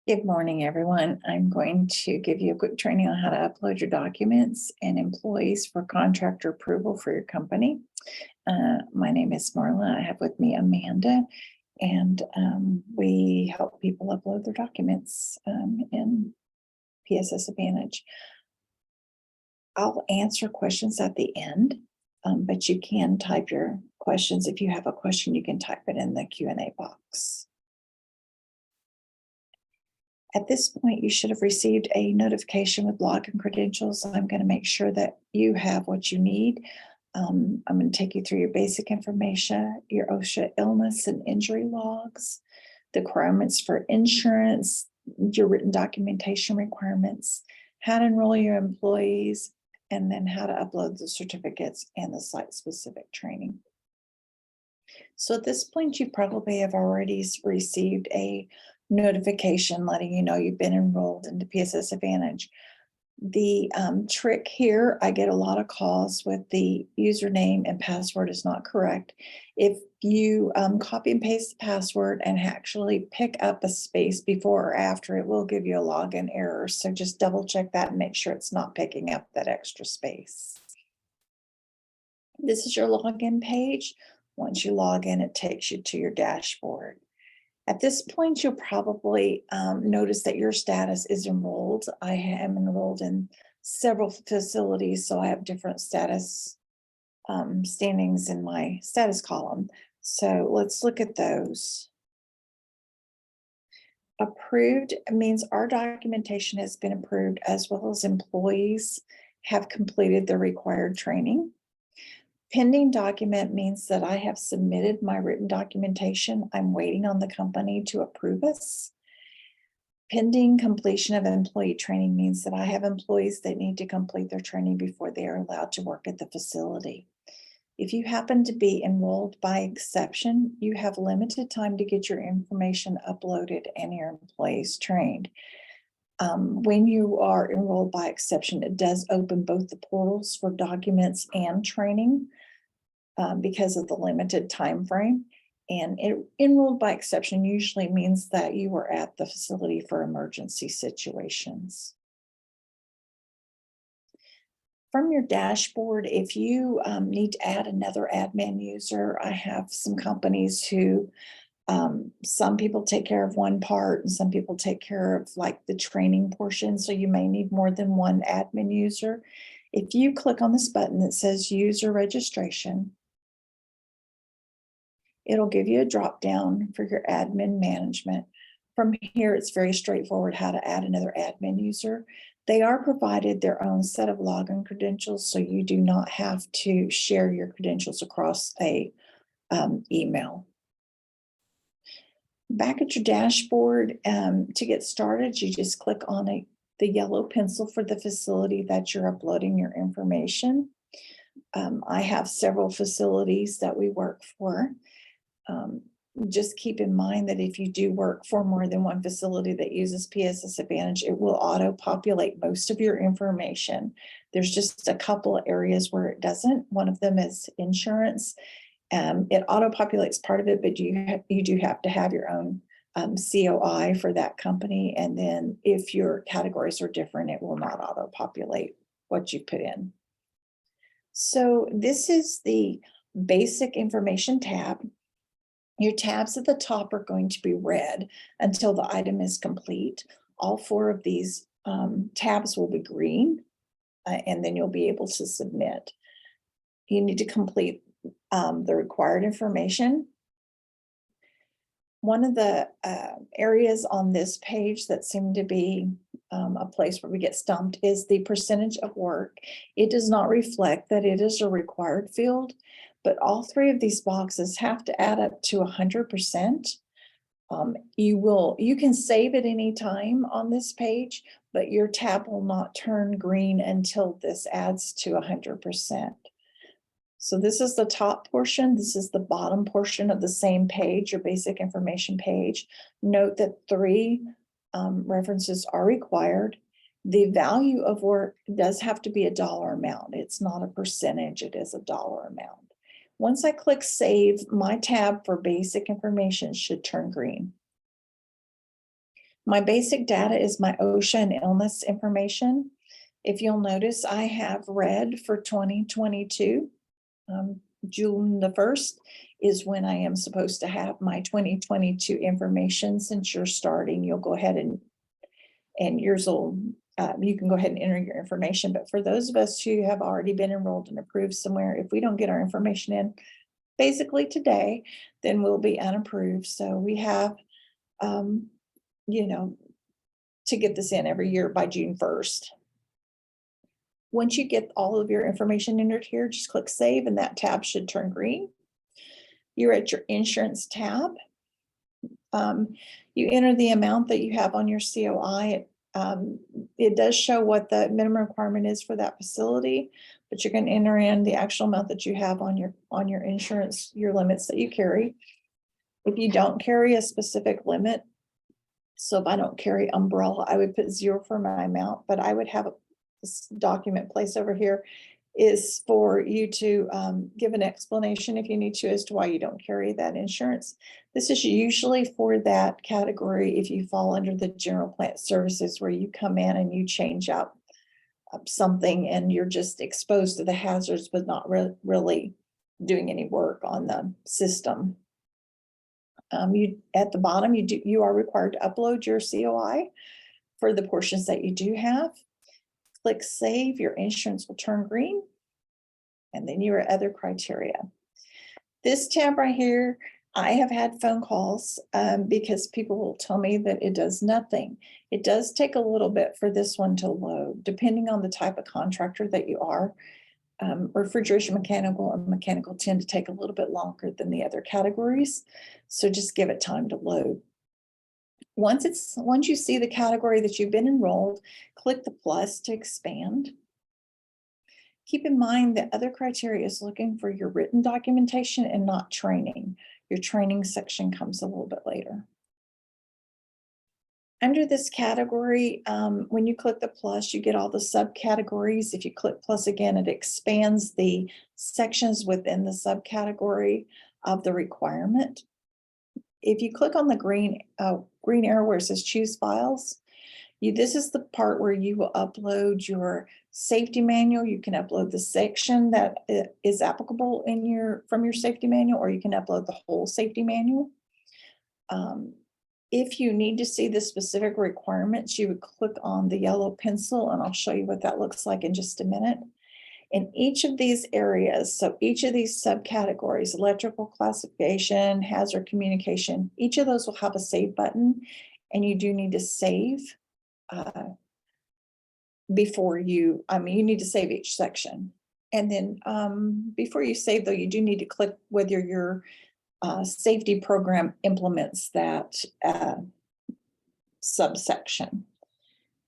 Good morning, everyone. I'm going to give you a quick training on how to upload your documents and employees for contractor approval for your company. My name is Marla. I have with me Amanda, and we help people upload their documents in PSS Advantage. I'll answer questions at the end, but you can type your questions. If you have a question, you can type it in the Q&A box. At this point, you should have received a notification with login credentials. I'm going to make sure that you have what you need. I'm going to take you through your basic information, your OSHA illness and injury logs, the requirements for insurance, your written documentation requirements, how to enroll your employees, and then how to upload the certificates and the site-specific training. So at this point, you probably have already received a notification letting you know you've been enrolled into PSS Advantage. The trick here, I get a lot of calls with the username and password is not correct. If you copy and paste the password and actually pick up a space before or after, it will give you a login error. So just double check that and make sure it's not picking up that extra space. This is your login page. Once you log in, it takes you to your dashboard. At this point, you'll probably notice that your status is enrolled. I am enrolled in several facilities, so I have different status standings in my status column. So let's look at those. Approved means our documentation has been approved, as well as employees have completed the required training. Pending document means that I have submitted my written documentation. I'm waiting on the company to approve us. Pending completion of employee training means that I have employees that need to complete their training before they are allowed to work at the facility. If you happen to be enrolled by exception, you have limited time to get your information uploaded and your employees trained. When you are enrolled by exception, it does open both the portals for documents and training because of the limited time frame. And enrolled by exception usually means that you were at the facility for emergency situations. From your dashboard, if you need to add another admin user, I have some companies who some people take care of one part and some people take care of like the training portion. So you may need more than one admin user. If you click on this button that says user registration, it'll give you a drop down for your admin management. From here, it's very straightforward how to add another admin user. They are provided their own set of login credentials, so you do not have to share your credentials across a email. Back at your dashboard, to get started, you just click on the yellow pencil for the facility that you're uploading your information. I have several facilities that we work for. Just keep in mind that if you do work for more than one facility that uses PSS Advantage, it will auto-populate most of your information. There's just a couple of areas where it doesn't. One of them is insurance. It auto-populates part of it, but you do have to have your own COI for that company. And then if your categories are different, it will not auto-populate what you put in. So this is the basic information tab. Your tabs at the top are going to be red until the item is complete. All four of these tabs will be green, and then you'll be able to submit. You need to complete the required information. One of the areas on this page that seem to be a place where we get stumped is the percentage of work. It does not reflect that it is a required field, but all three of these boxes have to add up to 100%. You can save at any time on this page, but your tab will not turn green until this adds to 100%. So this is the top portion. This is the bottom portion of the same page, your basic information page. Note that 3 references are required. The value of work does have to be a dollar amount. It's not a percentage, it is a dollar amount. Once I click save, my tab for basic information should turn green. My basic data is my OSHA and illness information. If you'll notice, I have red for 2022. June the 1st is when I am supposed to have my 2022 information. Since you're starting, you'll go ahead and yours will, you can go ahead and enter your information. But for those of us who have already been enrolled and approved somewhere, if we don't get our information in basically today, then we'll be unapproved. So we have, to get this in every year by June 1st. Once you get all of your information entered here, just click save and that tab should turn green. You're at your insurance tab. You enter the amount that you have on your COI. It does show what the minimum requirement is for that facility, but you're going to enter in the actual amount that you have on your insurance, your limits that you carry. If you don't carry a specific limit, so if I don't carry umbrella, I would put 0 for my amount, but I would have this document placed over here is for you to give an explanation if you need to as to why you don't carry that insurance. This is usually for that category if you fall under the general plant services, where you come in and you change out something and you're just exposed to the hazards but not really doing any work on the system. You at the bottom, you are required to upload your COI for the portions that you do have. Click save, your insurance will turn green, and then you are other criteria. This tab right here, I have had phone calls because people will tell me that it does nothing. It does take a little bit for this one to load, depending on the type of contractor that you are. Refrigeration mechanical and mechanical tend to take a little bit longer than the other categories. So just give it time to load. Once you see the category that you've been enrolled, click the plus to expand. Keep in mind that other criteria is looking for your written documentation and not training. Your training section comes a little bit later. Under this category, when you click the plus, you get all the subcategories. If you click plus again, it expands the sections within the subcategory of the requirement. If you click on the green arrow where it says choose files, this is the part where you will upload your safety manual. You can upload the section that is applicable from your safety manual, or you can upload the whole safety manual. If you need to see the specific requirements, you would click on the yellow pencil, and I'll show you what that looks like in just a minute. In each of these areas, so each of these subcategories, electrical classification, hazard communication, each of those will have a save button, and you do need to save before you need to save each section. And then before you save, though, you do need to click whether your safety program implements that subsection.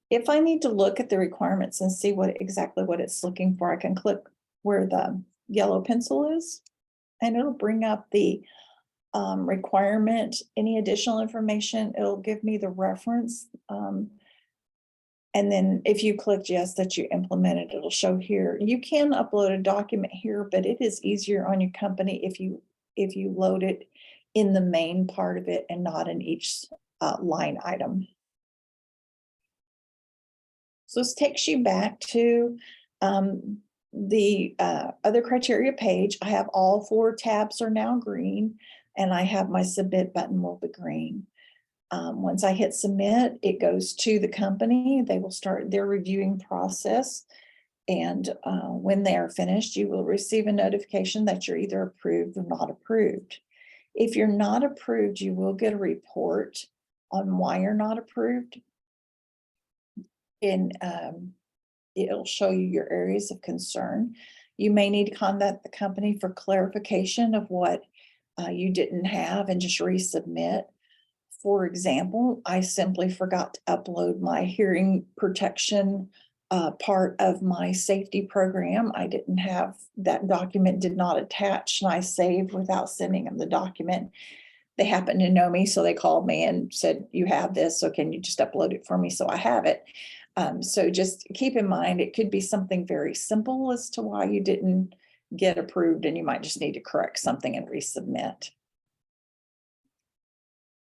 If I need to look at the requirements and see exactly what it's looking for, I can click where the yellow pencil is, and it'll bring up the requirement, any additional information. It'll give me the reference. And then if you click yes, that you implemented, it'll show here. You can upload a document here, but it is easier on your company if you load it in the main part of it and not in each line item. So this takes you back to the other criteria page. I have all 4 tabs are now green, and I have my submit button will be green. Once I hit submit, it goes to the company. They will start their reviewing process. And when they are finished, you will receive a notification that you're either approved or not approved. If you're not approved, you will get a report on why you're not approved. And it'll show you your areas of concern. You may need to contact the company for clarification of what you didn't have and just resubmit. For example, I simply forgot to upload my hearing protection part of my safety program. I didn't have that document, did not attach, and I saved without sending them the document. They happened to know me, so they called me and said, you have this, so can you just upload it for me? So I have it. So just keep in mind, it could be something very simple as to why you didn't get approved, and you might just need to correct something and resubmit.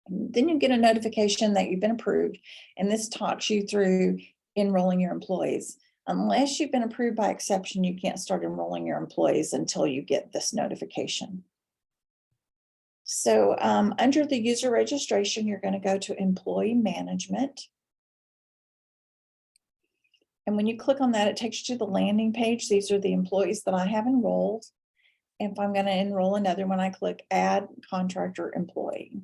Then you get a notification that you've been approved, and this talks you through enrolling your employees. Unless you've been approved by exception, you can't start enrolling your employees until you get this notification. So under the user registration, you're going to go to employee management. And when you click on that, it takes you to the landing page. These are the employees that I have enrolled. And if I'm going to enroll another one, I click add contractor employee.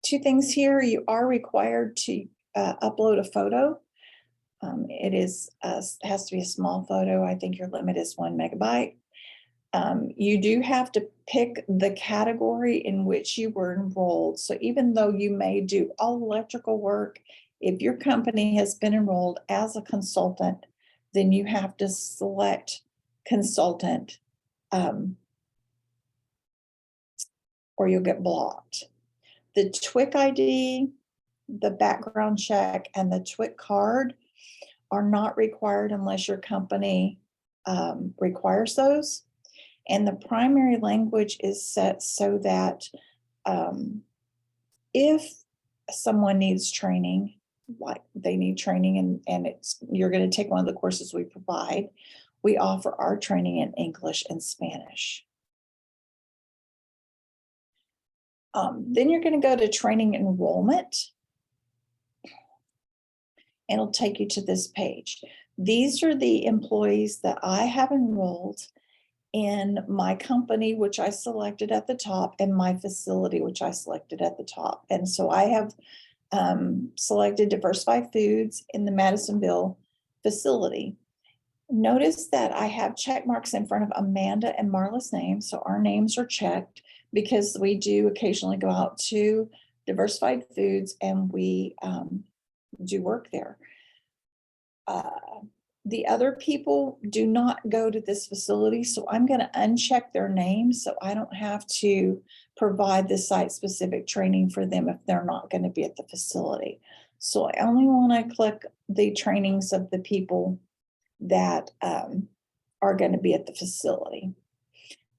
Two things here: you are required to upload a photo. It has to be a small photo. I think your limit is 1 megabyte. You do have to pick the category in which you were enrolled. So even though you may do all electrical work, if your company has been enrolled as a consultant, then you have to select consultant, or you'll get blocked. The TWIC ID, the background check, and the TWIC card are not required unless your company requires those. And the primary language is set so that if someone needs training, like they need training and you're going to take one of the courses we provide, we offer our training in English and Spanish. Then you're going to go to training enrollment, and it'll take you to this page. These are the employees that I have enrolled in my company, which I selected at the top, and my facility, which I selected at the top. And so I have selected Diversified Foods in the Madisonville facility. Notice that I have check marks in front of Amanda and Marla's names. So our names are checked because we do occasionally go out to Diversified Foods and we do work there. The other people do not go to this facility, so I'm going to uncheck their names so I don't have to provide the site-specific training for them if they're not going to be at the facility. So I only want to click the trainings of the people that are going to be at the facility.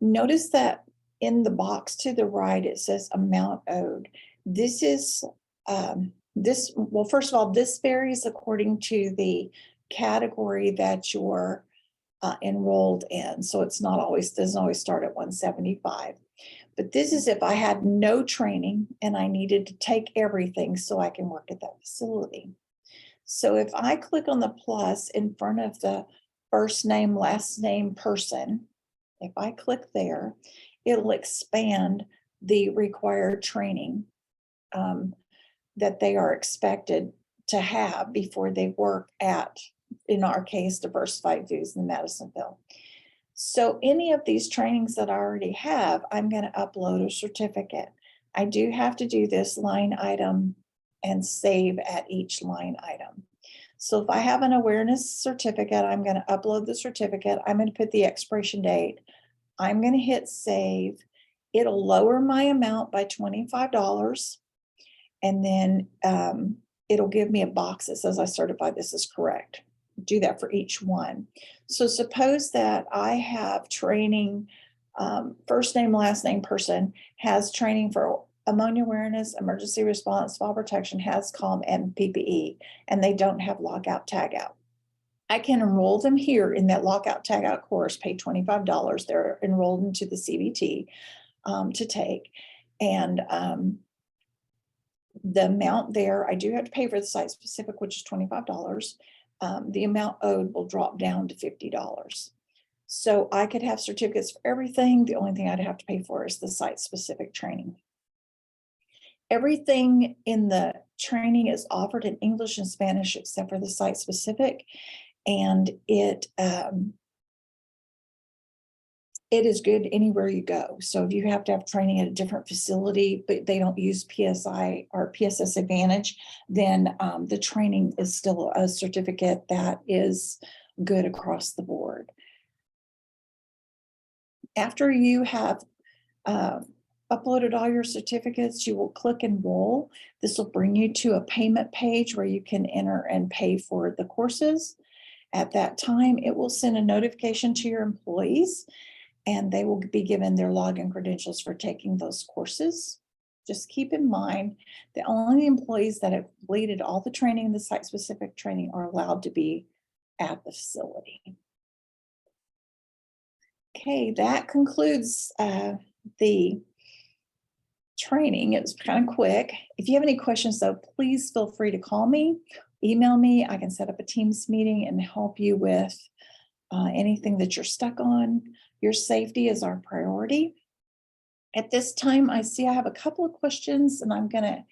Notice that in the box to the right, it says amount owed. This is, well, first of all, this varies according to the category that you're enrolled in. So it's not always, doesn't always start at 175. But this is if I had no training and I needed to take everything so I can work at that facility. So if I click on the plus in front of the first name, last name person, if I click there, it'll expand the required training that they are expected to have before they work at, in our case, Diversified Foods in Madisonville. So any of these trainings that I already have, I'm going to upload a certificate. I do have to do this line item and save at each line item. So if I have an awareness certificate, I'm going to upload the certificate. I'm going to put the expiration date. I'm going to hit save. It'll lower my amount by $25. And then it'll give me a box that says I certify this is correct. Do that for each one. So suppose that I have training, first name, last name person has training for ammonia awareness, emergency response, fall protection, HAZCOM, and PPE, and they don't have lockout tagout. I can enroll them here in that lockout tagout course, pay $25. They're enrolled into the CBT to take. And the amount there, I do have to pay for the site specific, which is $25. The amount owed will drop down to $50. So I could have certificates for everything. The only thing I'd have to pay for is the site specific training. Everything in the training is offered in English and Spanish except for the site specific, and it is good anywhere you go. So if you have to have training at a different facility, but they don't use PSI or PSS Advantage, then the training is still a certificate that is good across the board. After you have uploaded all your certificates, you will click enroll. This will bring you to a payment page where you can enter and pay for the courses. At that time, it will send a notification to your employees. and they will be given their login credentials for taking those courses. Just keep in mind that only the employees that have completed all the training, the site-specific training, are allowed to be at the facility. Okay, that concludes the training. It was kind of quick. If you have any questions, though, please feel free to call me, email me. I can set up a Teams meeting and help you with anything that you're stuck on. Your safety is our priority. At this time, I see I have a couple of questions, and I'm going to